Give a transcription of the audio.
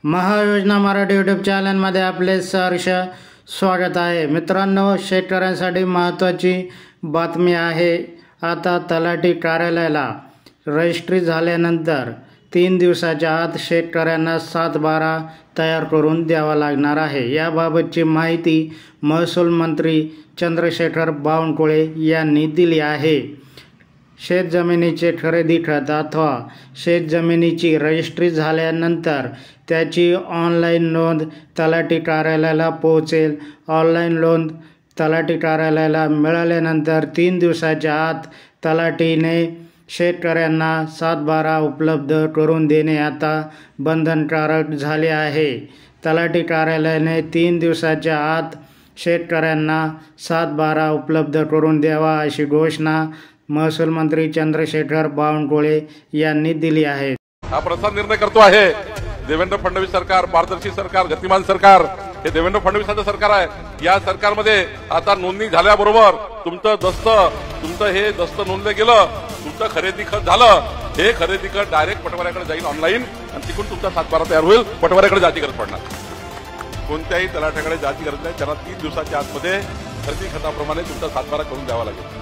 महायोजना Marathi YouTube चॅनलमध्ये आपले सहर्ष स्वागत आहे। मित्रांनो, शेतकऱ्यांसाठी महत्त्वाची बातमी आहे। आता तलाठी कार्यालयाला रजिस्ट्री झाल्यानंतर 3 दिवसाच्या आत शेतकऱ्यांना 7/12 तयार करून द्यावा लागणार आहे। याबाबतची माहिती महसूल मंत्री चंद्रशेखर बावनकुळे यांनी दिली आहे। शेतजमिनीचे खरेदी खत अथवा शेतजमिनीची रजिस्ट्री झाल्यानंतर त्याची ऑनलाईन नोंद तलाठी कार्यालयाला पोहोचेल। ऑनलाईन नोंद तलाठी कार्यालयाला मिळाल्यानंतर 3 दिवसाच्या आत तलाठीने शेतकऱ्यांना 7/12 उपलब्ध करून देणे आता बंधनकारक झाले आहे। तलाठी कार्यालयाने 3 दिवसाच्या आत शेतकऱ्यांना 7/12 उपलब्ध करून द्यावा अशी घोषणा महसूल मंत्री चंद्रशेखर बावनकुळे यांनी दिली आहे। हा प्रस्ताव निर्णय करतो आहे देवेंद्र फडणवीस सरकार, पारदर्शी सरकार, गतिमान सरकार हे देवेंद्र फडणवीसांचं सरकार आहे। या सरकारमध्ये आता नोंदणी झाल्याबरोबर तुमचं हे दस्त नोंदलं गेलं, तुमचं खरेदी खत झालं, हे खरेदी खत डायरेक्ट पटवाऱ्याकडे जाईल ऑनलाईन आणि तिकडून तुमचा 7/12 तयार होईल। पटवाऱ्याकडे जायची गरज पडणार, कोणत्याही तलाठ्याकडे जायची गरज नाही। त्याला 3 दिवसाच्या आतमध्ये खरेदी खताप्रमाणे तुमचा 7/12 करून द्यावा लागेल।